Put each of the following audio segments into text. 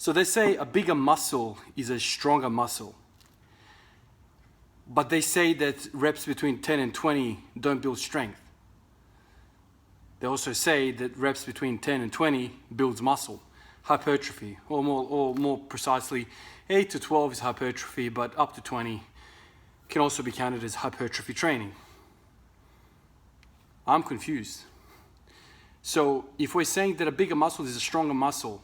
So they say a bigger muscle is a stronger muscle. But they say that reps between 10 and 20 don't build strength. They also say that reps between 10 and 20 builds muscle, hypertrophy, or more precisely, 8 to 12 is hypertrophy, but up to 20 can also be counted as hypertrophy training. I'm confused. So if we're saying that a bigger muscle is a stronger muscle,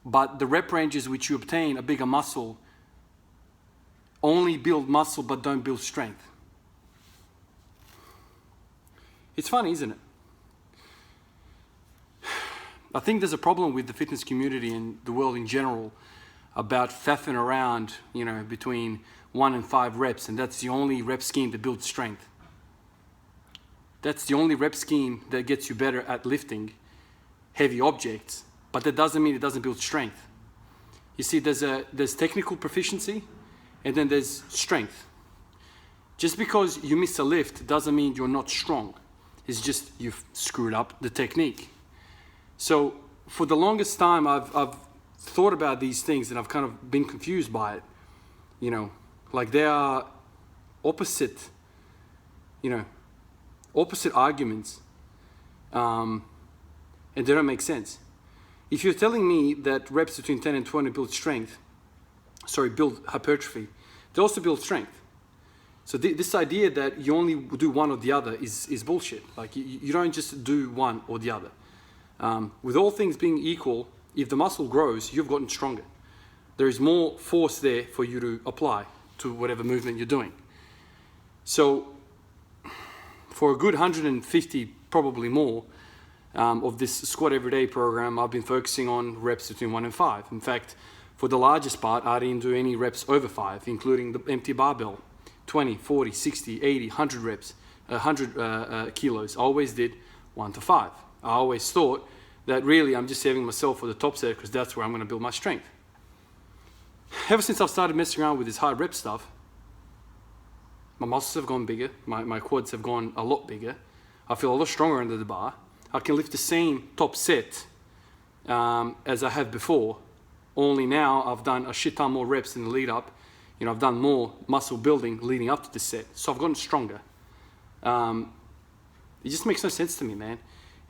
but the rep ranges which you obtain a bigger muscle only build muscle but don't build strength. It's funny, isn't it? I think there's a problem with the fitness community and the world in general about faffing around, between 1 and 5 reps, and that's the only rep scheme that builds strength. That's the only rep scheme that gets you better at lifting heavy objects, but that doesn't mean it doesn't build strength. You see, there's technical proficiency, and then there's strength. Just because you miss a lift doesn't mean you're not strong. It's just you've screwed up the technique. So for the longest time, I've thought about these things and I've kind of been confused by it. Like they are opposite arguments, and they don't make sense. If you're telling me that reps between 10 and 20 build hypertrophy, they also build strength. So this idea that you only do one or the other is bullshit. Like you don't just do one or the other. With all things being equal, if the muscle grows, you've gotten stronger. There is more force there for you to apply to whatever movement you're doing. So for a good 150, probably more, of this Squat Everyday program, I've been focusing on reps between 1 and 5. In fact, for the largest part, I didn't do any reps over 5, including the empty barbell, 20, 40, 60, 80, 100 reps, 100 kilos. I always did 1 to 5. I always thought that really I'm just saving myself for the top set because that's where I'm going to build my strength. Ever since I've started messing around with this high rep stuff, my muscles have gone bigger, my quads have gone a lot bigger. I feel a lot stronger under the bar. I can lift the same top set as I have before, only now I've done a shit ton more reps in the lead up. I've done more muscle building leading up to this set, so I've gotten stronger. It just makes no sense to me, man.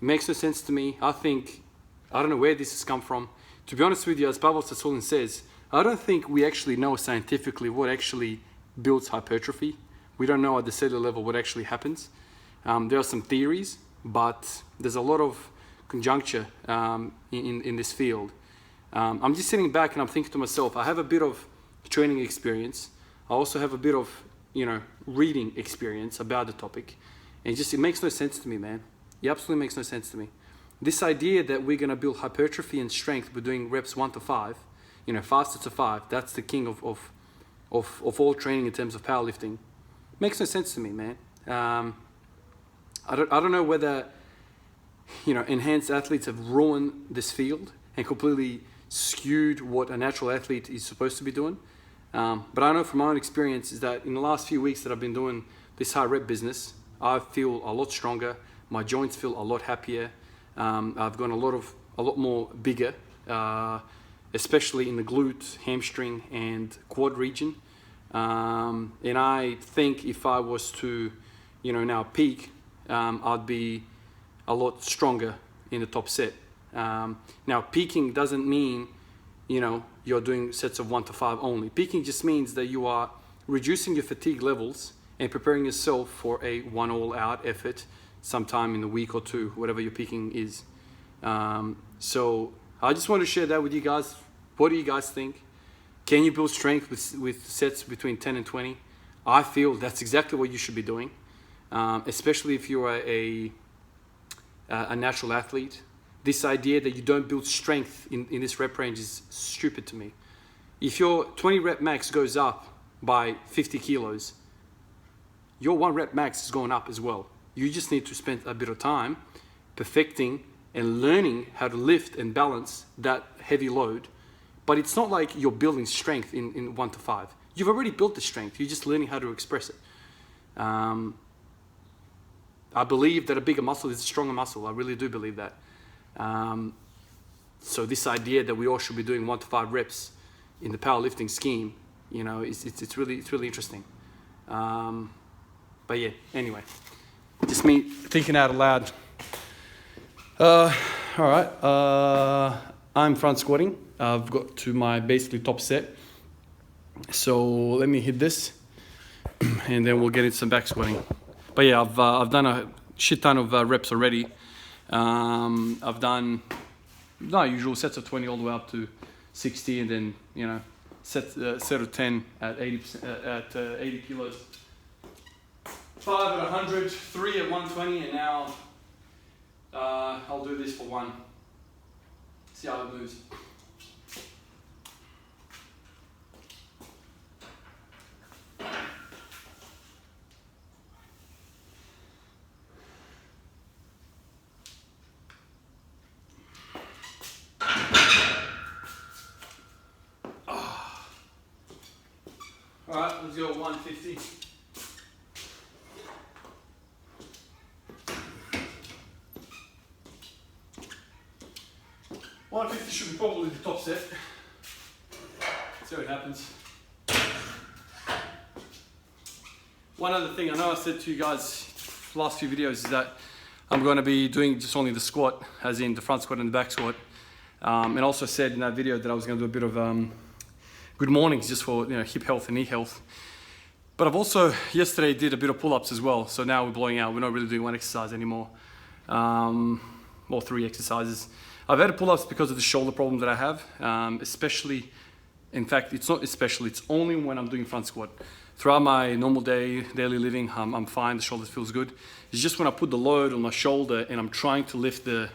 It makes no sense to me. I don't know where this has come from. To be honest with you, as Pavel Tsatsouline says, I don't think we actually know scientifically what actually builds hypertrophy. We don't know at the cellular level what actually happens. There are some theories, but there's a lot of conjuncture in this field. I'm just sitting back and I'm thinking to myself, I have a bit of training experience. I also have a bit of, reading experience about the topic. And it makes no sense to me, man. It absolutely makes no sense to me. This idea that we're going to build hypertrophy and strength by doing reps 1 to 5, faster to 5, that's the king of all training in terms of powerlifting. Makes no sense to me, man. I don't know whether, enhanced athletes have ruined this field and completely skewed what a natural athlete is supposed to be doing. But I know from my own experience is that in the last few weeks that I've been doing this high rep business, I feel a lot stronger. My joints feel a lot happier. I've gone a lot more bigger, especially in the glute, hamstring, and quad region. And I think if I was to, now peak, I'd be a lot stronger in the top set. Now, peaking doesn't mean, you're doing sets of 1 to 5 only. Peaking just means that you are reducing your fatigue levels and preparing yourself for a 1 all-out effort sometime in a week or 2, whatever your peaking is. So I just want to share that with you guys. What do you guys think? Can you build strength with sets between 10 and 20? I feel that's exactly what you should be doing, especially if you are a natural athlete. This idea that you don't build strength in this rep range is stupid to me. If your 20 rep max goes up by 50 kilos, your 1 rep max is going up as well. You just need to spend a bit of time perfecting and learning how to lift and balance that heavy load. But it's not like you're building strength in 1 to 5. You've already built the strength. You're just learning how to express it. I believe that a bigger muscle is a stronger muscle. I really do believe that. So this idea that we all should be doing 1 to 5 reps in the powerlifting scheme, you know, it's really interesting. But yeah, anyway, just me thinking out loud. All right, I'm front squatting. I've got to my basically top set. So let me hit this, and then we'll get into some back squatting. But yeah, I've done a shit ton of reps already. I've done usual sets of 20 all the way up to 60, and then, you know, set of 10 at 80 kilos. 5 at 100, 3 at 120, and now I'll do this for 1. See how it moves. Alright, let's go 150. Should be probably the top set. See how it happens. One other thing I know I said to you guys last few videos is that I'm going to be doing just only the squat, as in the front squat and the back squat. And also said in that video that I was going to do a bit of good mornings just for, you know, hip health and knee health. But I've also yesterday did a bit of pull-ups as well. So now we're blowing out. We're not really doing 1 exercise anymore, or 3 exercises. I've had pull-ups because of the shoulder problem that I have, especially, in fact, it's not especially, it's only when I'm doing front squat. Throughout my normal daily living, I'm fine, the shoulder feels good. It's just when I put the load on my shoulder and I'm trying to lift the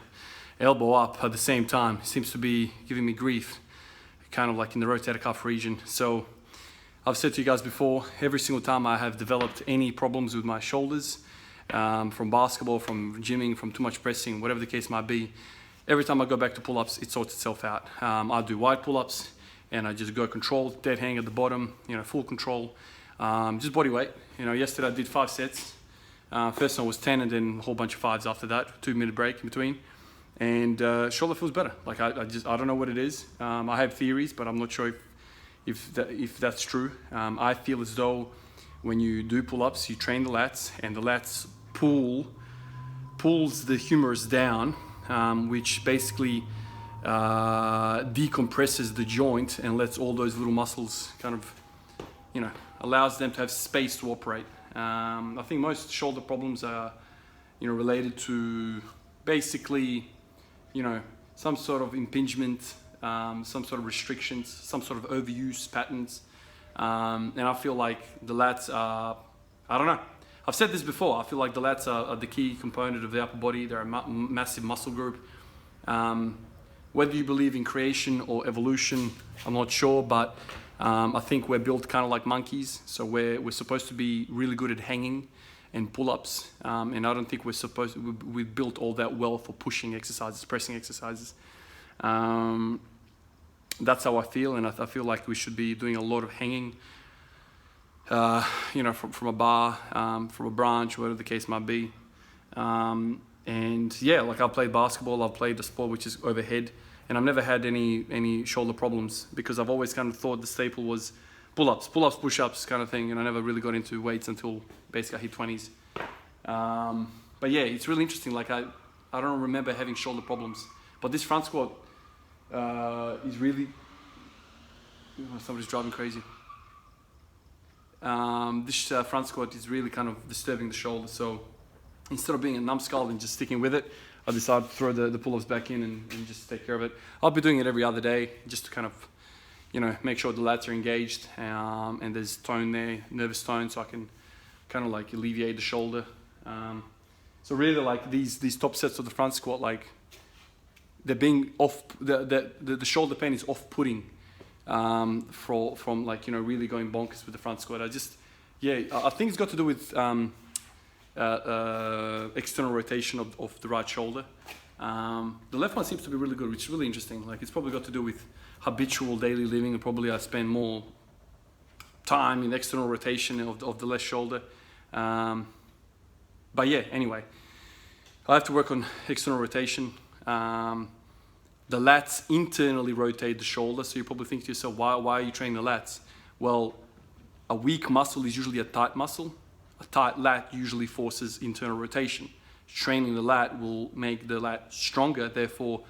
elbow up at the same time, it seems to be giving me grief, kind of like in the rotator cuff region. So I've said to you guys before, every single time I have developed any problems with my shoulders, from basketball, from gymming, from too much pressing, whatever the case might be, every time I go back to pull-ups, it sorts itself out. I do wide pull-ups, and I just go controlled, dead hang at the bottom, you know, full control, just body weight. You know, yesterday I did 5 sets. First one was 10, and then a whole bunch of 5s after that, 2-minute break in between. And shoulder feels better. Like I don't know what it is. I have theories, but I'm not sure if that's true. I feel as though when you do pull-ups, you train the lats, and the lats pulls the humerus down, which basically decompresses the joint and lets all those little muscles kind of, you know, allows them to have space to operate. I think most shoulder problems are, you know, related to basically, you know, some sort of impingement, some sort of restrictions, some sort of overuse patterns. And I feel like the lats are, I don't know. I've said this before, I feel like the lats are the key component of the upper body. They're a massive muscle group. Whether you believe in creation or evolution, I'm not sure, but I think we're built kind of like monkeys. So we're supposed to be really good at hanging and pull-ups. And I don't think we built all that well for pushing exercises, pressing exercises. That's how I feel, and I feel like we should be doing a lot of hanging, you know, from a bar, from a branch, whatever the case might be. And yeah, like I've played basketball, I've played the sport which is overhead, and I've never had any shoulder problems because I've always kind of thought the staple was pull-ups, push-ups kind of thing, and I never really got into weights until basically I hit 20s. But yeah, it's really interesting. Like I don't remember having shoulder problems, but this front squat is really, somebody's driving crazy. This front squat is really kind of disturbing the shoulder. So instead of being a numbskull and just sticking with it, I decided to throw the pull-ups back in and just take care of it. I'll be doing it every other day just to kind of, you know, make sure the lats are engaged, and there's tone there, nervous tone, so I can kind of like alleviate the shoulder. So really, like these top sets of the front squat, like they're being off, the shoulder pain is off-putting from like, you know, really going bonkers with the front squat. I think it's got to do with external rotation of the right shoulder. The left one seems to be really good, which is really interesting. Like it's probably got to do with habitual daily living, and probably I spend more time in external rotation of the left shoulder. But yeah, anyway, I have to work on external rotation. The lats internally rotate the shoulder. So you probably think to yourself, why are you training the lats? Well, a weak muscle is usually a tight muscle. A tight lat usually forces internal rotation. Training the lat will make the lat stronger, therefore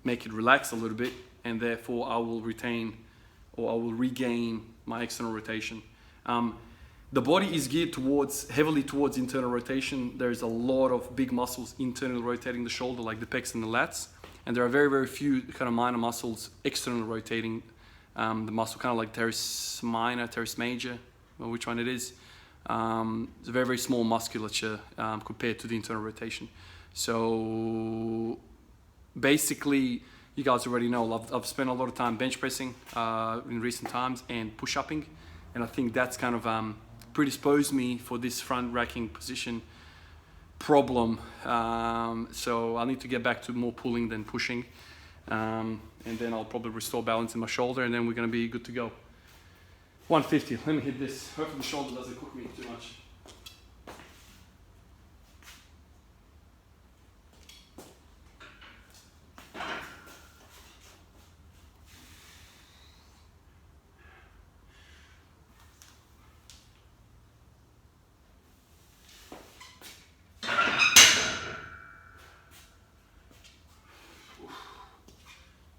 make it relax a little bit, and therefore I will retain, or I will regain my external rotation. The body is geared heavily towards internal rotation. There's a lot of big muscles internally rotating the shoulder, like the pecs and the lats. And there are very, very few kind of minor muscles externally rotating the muscle, kind of like teres minor, teres major, or which one it is. It's a very, very small musculature compared to the internal rotation. So basically, you guys already know, I've spent a lot of time bench pressing in recent times and push-upping. And I think that's kind of predisposed me for this front racking position problem. So I need to get back to more pulling than pushing. And then I'll probably restore balance in my shoulder, and then we're going to be good to go. 150, let me hit this. Hopefully the shoulder doesn't cook me too much.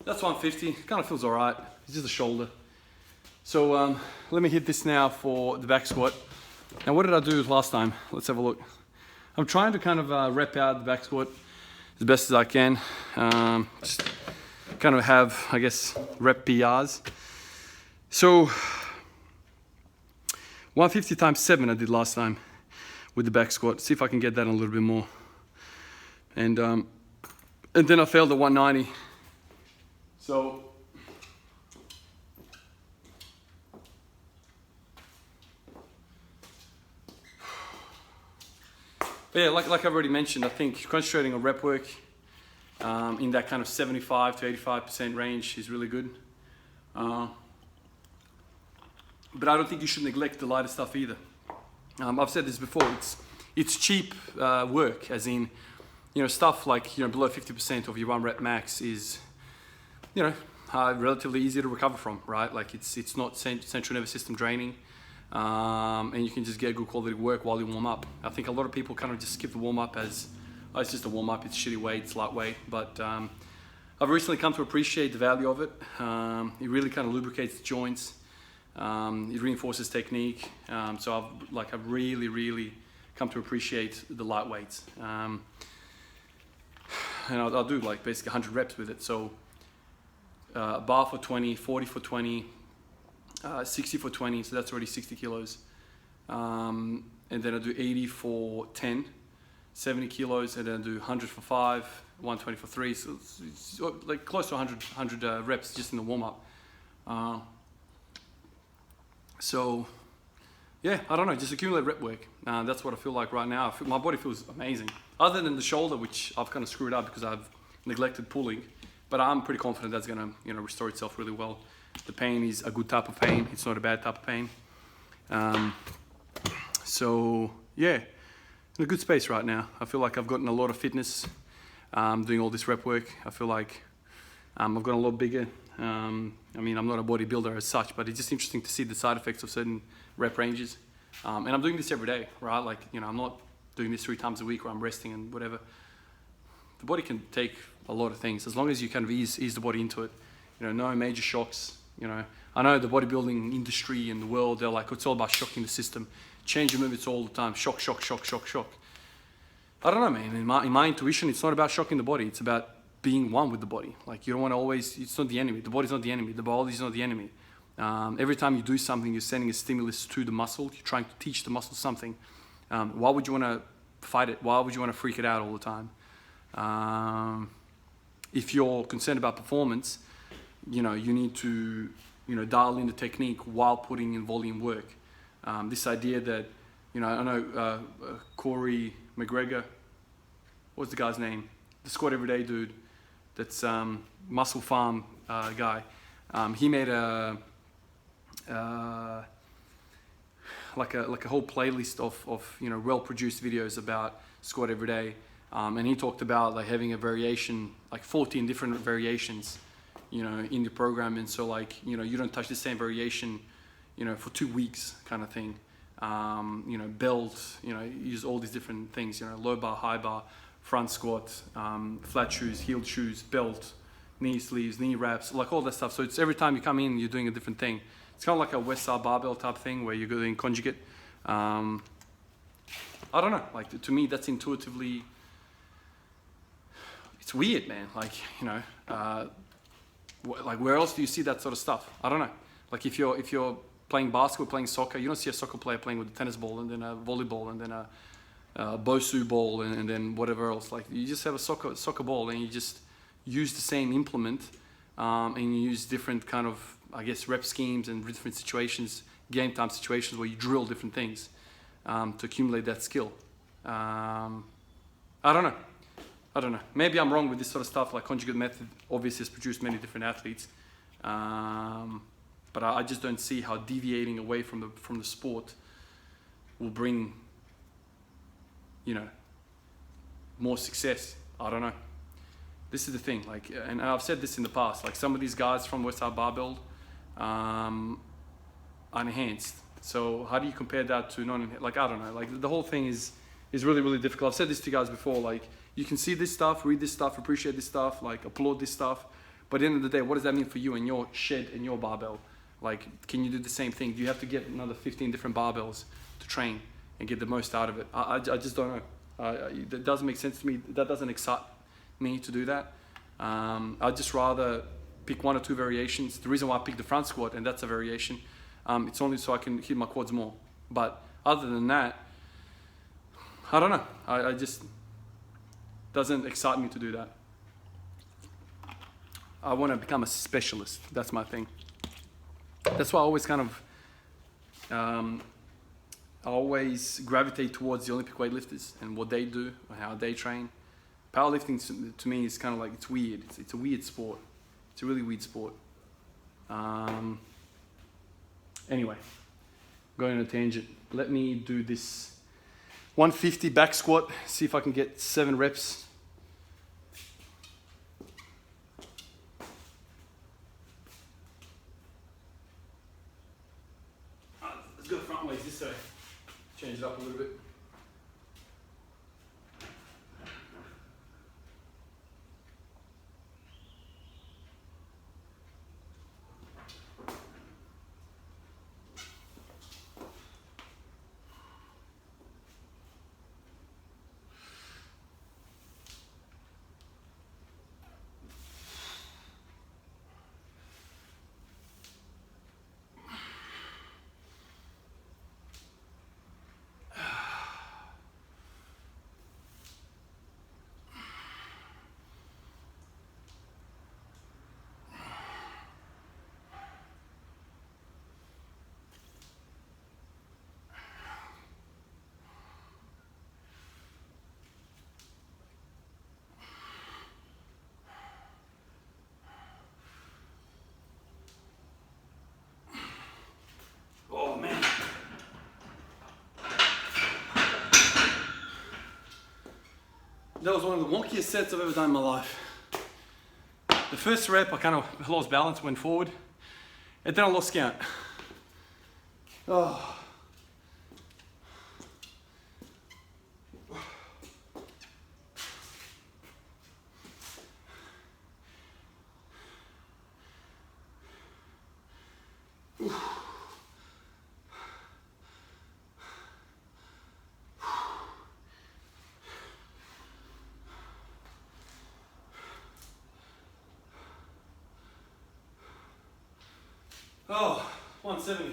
That's 150, kind of feels all right. It's just the shoulder. So let me hit this now for the back squat. Now what did I do last time? Let's have a look. I'm trying to kind of rep out the back squat as best as I can. Just kind of have, I guess, rep PRs. So 150 times 7 I did last time with the back squat. See if I can get that a little bit more. And then I failed at 190. So but yeah, like I've already mentioned, I think concentrating on rep work in that kind of 75 to 85% range is really good. But I don't think you should neglect the lighter stuff either. I've said this before, it's cheap work, as in, stuff like, below 50% of your 1 rep max is, relatively easy to recover from, right? Like it's not central nervous system draining, and you can just get good quality work while you warm up. I think a lot of people kind of just skip the warm up as, oh, it's just a warm up, it's shitty weight, it's lightweight. But I've recently come to appreciate the value of it. It really kind of lubricates the joints. It reinforces technique. So I've really come to appreciate the light weights. And I'll do like basically 100 reps with it. So bar for 20, 40 for 20, 60 for 20, so that's already 60 kilos. And then I do 80 for 10, 70 kilos, and then I do 100 for 5, 120 for 3, so it's like close to 100 reps just in the warm-up. So yeah, I don't know, just accumulate rep work. That's what I feel like right now. My body feels amazing. Other than the shoulder, which I've kind of screwed up because I've neglected pulling. But I'm pretty confident that's gonna, restore itself really well. The pain is a good type of pain. It's not a bad type of pain. So yeah, in a good space right now. I feel like I've gotten a lot of fitness doing all this rep work. I feel like I've gotten a lot bigger. I'm not a bodybuilder as such, but it's just interesting to see the side effects of certain rep ranges. And I'm doing this every day, right? Like, I'm not doing this 3 times a week where I'm resting and whatever. The body can take a lot of things as long as you kind of ease the body into it. No major shocks. I know the bodybuilding industry and the world, they're like, it's all about shocking the system. Change your movements all the time. Shock. I don't know, man. In my intuition, it's not about shocking the body. It's about being one with the body. Like, you don't want to always, it's not the enemy. The body's not the enemy. The body is not the enemy. Every time you do something, you're sending a stimulus to the muscle. You're trying to teach the muscle something. Why would you want to fight it? Why would you want to freak it out all the time? If you're concerned about performance, you need to, dial in the technique while putting in volume work. This idea that, I know Corey McGregor, what's the guy's name? The squat everyday dude. That's Muscle Farm guy. He made like a whole playlist of well-produced videos about squat every day. And he talked about like having a variation, like 14 different variations, you know, in the program. And so like, you know, you don't touch the same variation, you know, for 2 weeks kind of thing. You know, belt, you know, use all these different things, you know, low bar, high bar, front squat, flat shoes, heeled shoes, belt, knee sleeves, knee wraps, like all that stuff. So it's every time you come in, you're doing a different thing. It's kind of like a West Side barbell type thing where you're doing conjugate. I don't know, like to me, that's intuitively, it's weird, man. Like, you know, like where else do you see that sort of stuff? I don't know. Like if you're playing basketball, playing soccer, you don't see a soccer player playing with a tennis ball and then a volleyball and then a Bosu ball and then whatever else. Like you just have a soccer ball and you just use the same implement and you use different kind of, I guess, rep schemes and different situations, game time situations where you drill different things to accumulate that skill. I don't know. Maybe I'm wrong with this sort of stuff. Like conjugate method obviously has produced many different athletes, but I just don't see how deviating away from the sport will bring, you know, more success. I don't know. This is the thing. Like, and I've said this in the past. Like some of these guys from Westside Barbell are enhanced. So how do you compare that to non-enhanced? Like I don't know. Like the whole thing is really, really difficult. I've said this to you guys before. Like you can see this stuff, read this stuff, appreciate this stuff, like applaud this stuff. But at the end of the day, what does that mean for you and your shed and your barbell? Like, can you do the same thing? Do you have to get another 15 different barbells to train and get the most out of it? I just don't know. That doesn't make sense to me. That doesn't excite me to do that. I'd just rather pick 1 or 2 variations. The reason why I picked the front squat, and that's a variation, it's only so I can hit my quads more. But other than that, I don't know. I just doesn't excite me to do that. I want to become a specialist. That's my thing. That's why I always kind of I always gravitate towards the Olympic weightlifters and what they do and how they train. Powerlifting to me is kind of like, it's weird. It's a weird sport. It's a really weird sport. Anyway, going on a tangent. Let me do this 150 back squat. See if I can get 7 reps. Let's go front ways this way. Change it up a little bit. Oh man. That was one of the wonkiest sets I've ever done in my life. The first rep, I kind of lost balance, went forward, and then I lost count. Oh. Oh, 170.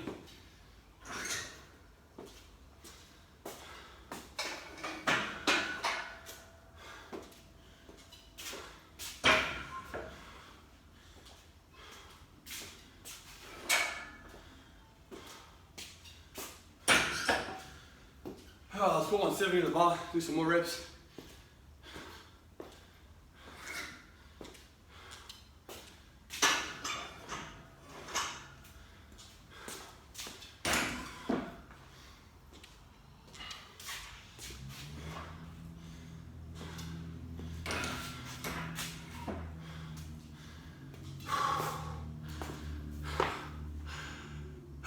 Oh, let's put 170 in the bar, do some more reps.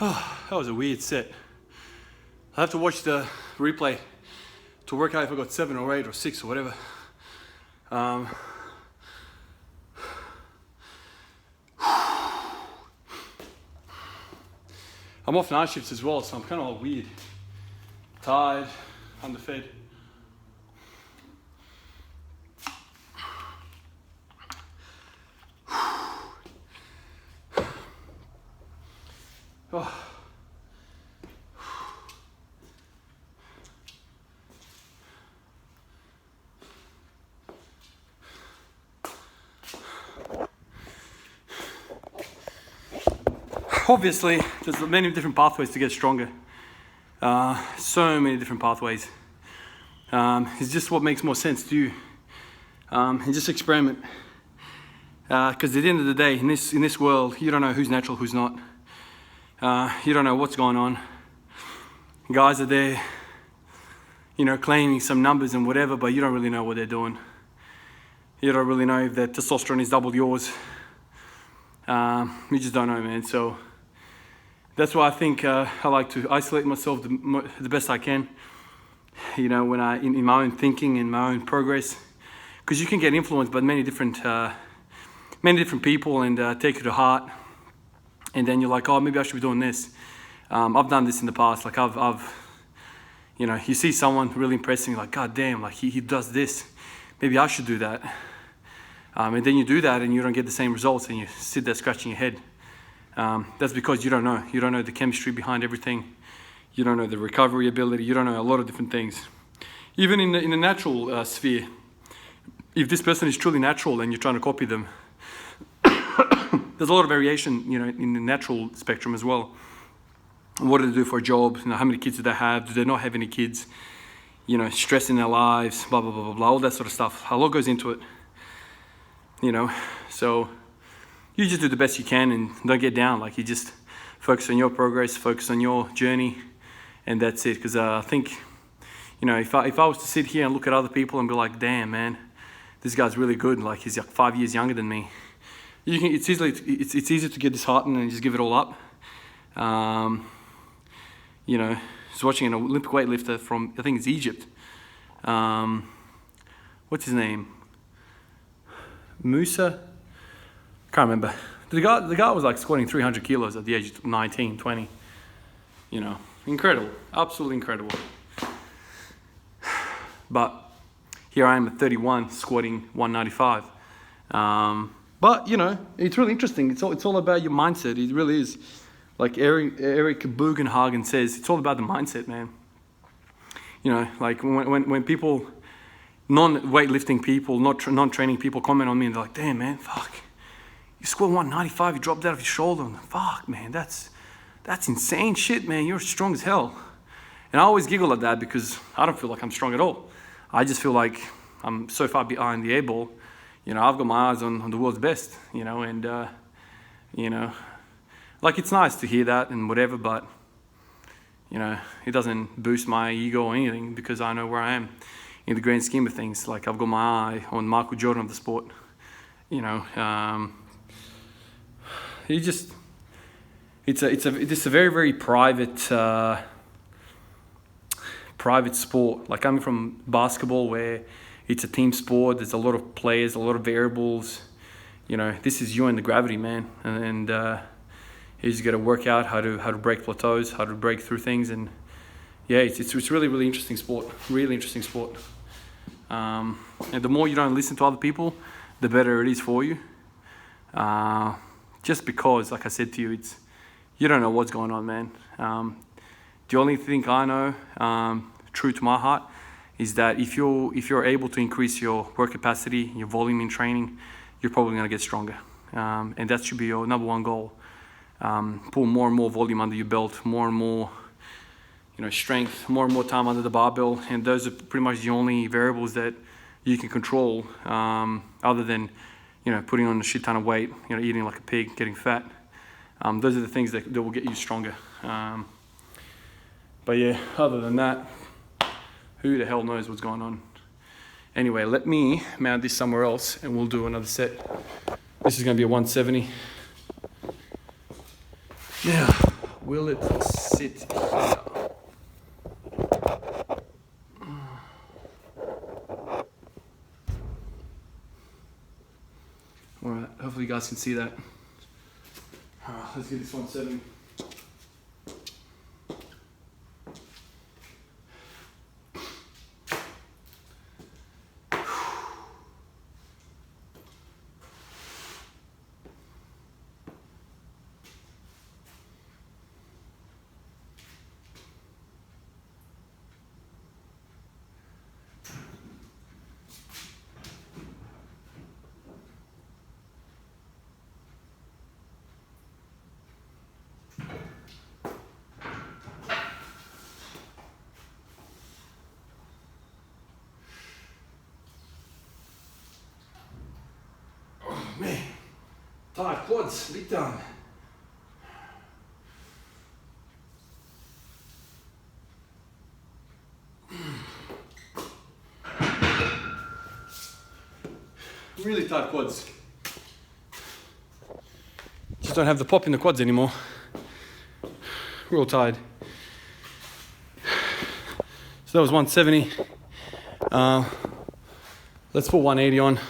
Oh, that was a weird set. I have to watch the replay to work out if I got 7 or 8 or 6 or whatever. I'm off night shifts as well, so I'm kind of all weird. Tired, underfed. Oh. Obviously, there's many different pathways to get stronger. So many different pathways. It's just what makes more sense to you. And just experiment. Because at the end of the day, in this world, you don't know who's natural, who's not. You don't know what's going on. Guys are there, claiming some numbers and whatever, but you don't really know what they're doing. You don't really know if their testosterone is double yours. You just don't know, man. So that's why I think I like to isolate myself the best I can. When in my own thinking and my own progress, because you can get influenced by many different people and take it to heart. And then you're like, oh, maybe I should be doing this. I've done this in the past. Like you see someone really impressing, like, God damn, like he does this. Maybe I should do that. And then you do that and you don't get the same results and you sit there scratching your head. That's because you don't know. You don't know the chemistry behind everything. You don't know the recovery ability. You don't know a lot of different things. Even in the natural sphere, if this person is truly natural and you're trying to copy them, there's a lot of variation, in the natural spectrum as well. What do they do for a job? How many kids do they have? Do they not have any kids? Stress in their lives, blah, blah, blah, blah, blah, all that sort of stuff. A lot goes into it, So you just do the best you can and don't get down. Like, you just focus on your progress, focus on your journey, and that's it. Because I think, if I was to sit here and look at other people and be like, damn, man, this guy's really good. Like, he's like 5 years younger than me. It's easy to get disheartened and just give it all up. I was watching an Olympic weightlifter from, I think it's Egypt. What's his name? Musa? Can't remember. The guy was like squatting 300 kilos at the age of 19, 20. Incredible. Absolutely incredible. But here I am at 31, squatting 195. But it's really interesting. It's all about your mindset. It really is. Like Eric Bugenhagen says, it's all about the mindset, man. Like when people, non-weightlifting people, non-training people comment on me and they're like, damn, man, fuck, you squat 195, you dropped that off your shoulder. And fuck, man, that's insane shit, man. You're strong as hell. And I always giggle at that because I don't feel like I'm strong at all. I just feel like I'm so far behind the 8 ball. I've got my eyes on the world's best, like, it's nice to hear that and whatever, but, it doesn't boost my ego or anything because I know where I am in the grand scheme of things. Like, I've got my eye on Michael Jordan of the sport, it's a very, very private sport. Like, coming from basketball where it's a team sport, there's a lot of players, a lot of variables. This is you and the gravity, man. And you just got to work out how to break plateaus, how to break through things. And yeah, it's really, really interesting sport. Really interesting sport. And the more you don't listen to other people, the better it is for you. Just because, like I said to you, you don't know what's going on, man. The only thing I know, true to my heart, is that if you're able to increase your work capacity, your volume in training, you're probably going to get stronger. And that should be your number one goal. Pull more and more volume under your belt, more and more strength, more and more time under the barbell. And those are pretty much the only variables that you can control, other than putting on a shit ton of weight, eating like a pig, getting fat. Those are the things that will get you stronger. But yeah, other than that, who the hell knows what's going on? Anyway, let me mount this somewhere else and we'll do another set. This is going to be a 170. Yeah, will it sit here? Alright, hopefully you guys can see that. Let's get this 170. Man, tired quads, big time. Really tight quads. Just don't have the pop in the quads anymore. Real tired. So that was 170. Let's put 180 on.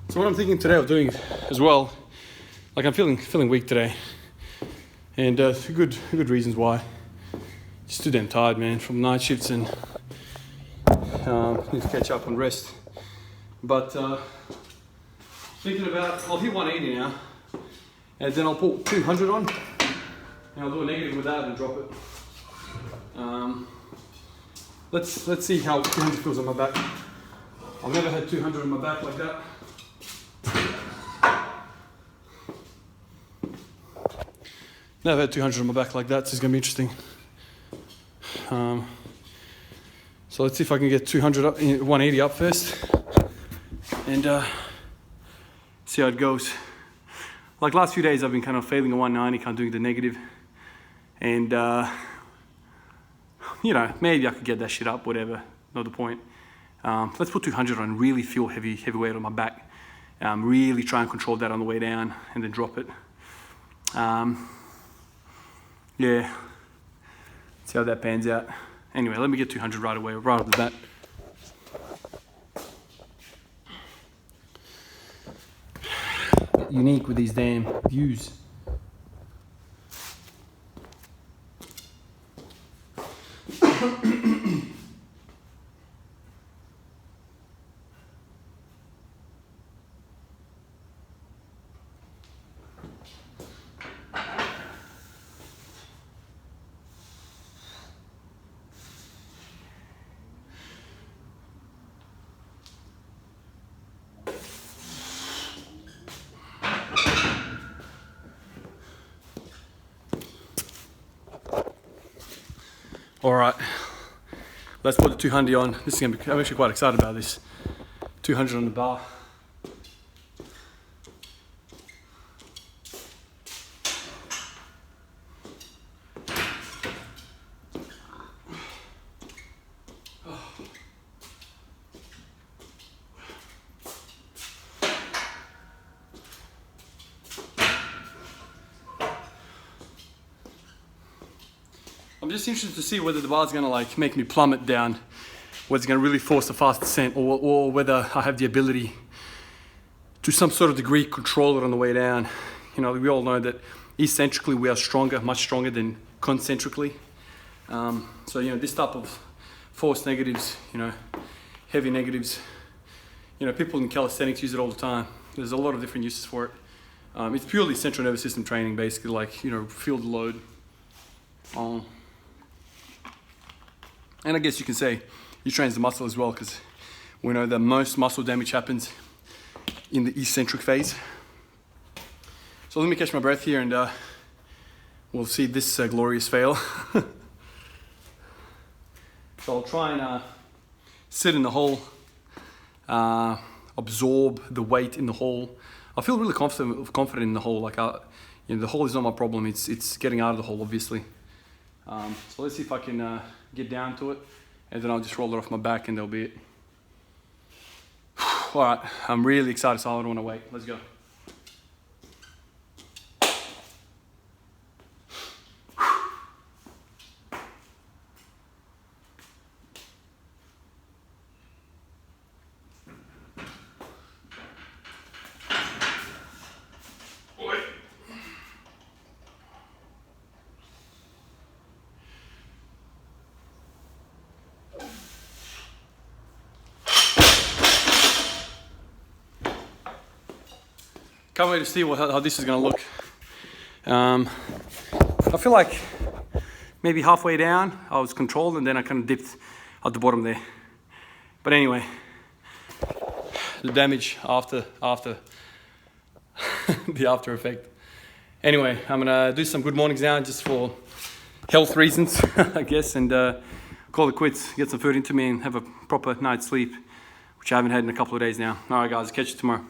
So what I'm thinking today of doing as well, like I'm feeling weak today, and good reasons why. Just too damn tired, man, from night shifts, and need to catch up on rest. But thinking about, I'll hit 180 now, and then I'll put 200 on, and I'll do a negative with that and drop it. Let's see how 200 feels on my back. I've never had 200 on my back like that. Never had 200 on my back like that, so it's gonna be interesting. So let's see if I can get 200 up, 180 up first, and see how it goes. Like last few days, I've been kind of failing a 190, kind of doing the negative, and you know, maybe I could get that shit up, whatever. Not the point. Let's put 200 on. Really feel heavy weight on my back. Really try and control that on the way down, and then drop it. Yeah, see how that pans out. Anyway, let me get 200 right away, right off the bat. Unique with these damn views. All right, let's put the 200 on. This is gonna be, I'm actually quite excited about this. 200 on the bar. I'm just interested to see whether the bar's gonna like make me plummet down, whether it's gonna really force a fast descent, or whether I have the ability to some sort of degree control it on the way down. You know, we all know that eccentrically we are stronger, much stronger than concentrically. So, you know, this type of force negatives, you know, heavy negatives, you know, people in calisthenics use it all the time. There's a lot of different uses for it. It's purely central nervous system training, basically, like, you know, feel the load. And I guess you can say it trains the muscle as well, because we know that most muscle damage happens in the eccentric phase. So let me catch my breath here, and we'll see this glorious fail. So I'll try and sit in the hole absorb the weight in the hole. I feel really confident in the hole. Like, the hole is not my problem. It's getting out of the hole, obviously. So let's see if I can get down to it, and then I'll just roll it off my back, and that'll be it. All right, I'm really excited, so I don't want to wait. Let's go. Can't wait to see how this is going to look. I feel like maybe halfway down I was controlled, and then I kind of dipped at the bottom there. But anyway, the damage after the after effect. Anyway, I'm gonna do some good mornings now, just for health reasons, I guess, and call it quits, get some food into me, and have a proper night's sleep, which I haven't had in a couple of days now. All right, guys, catch you tomorrow.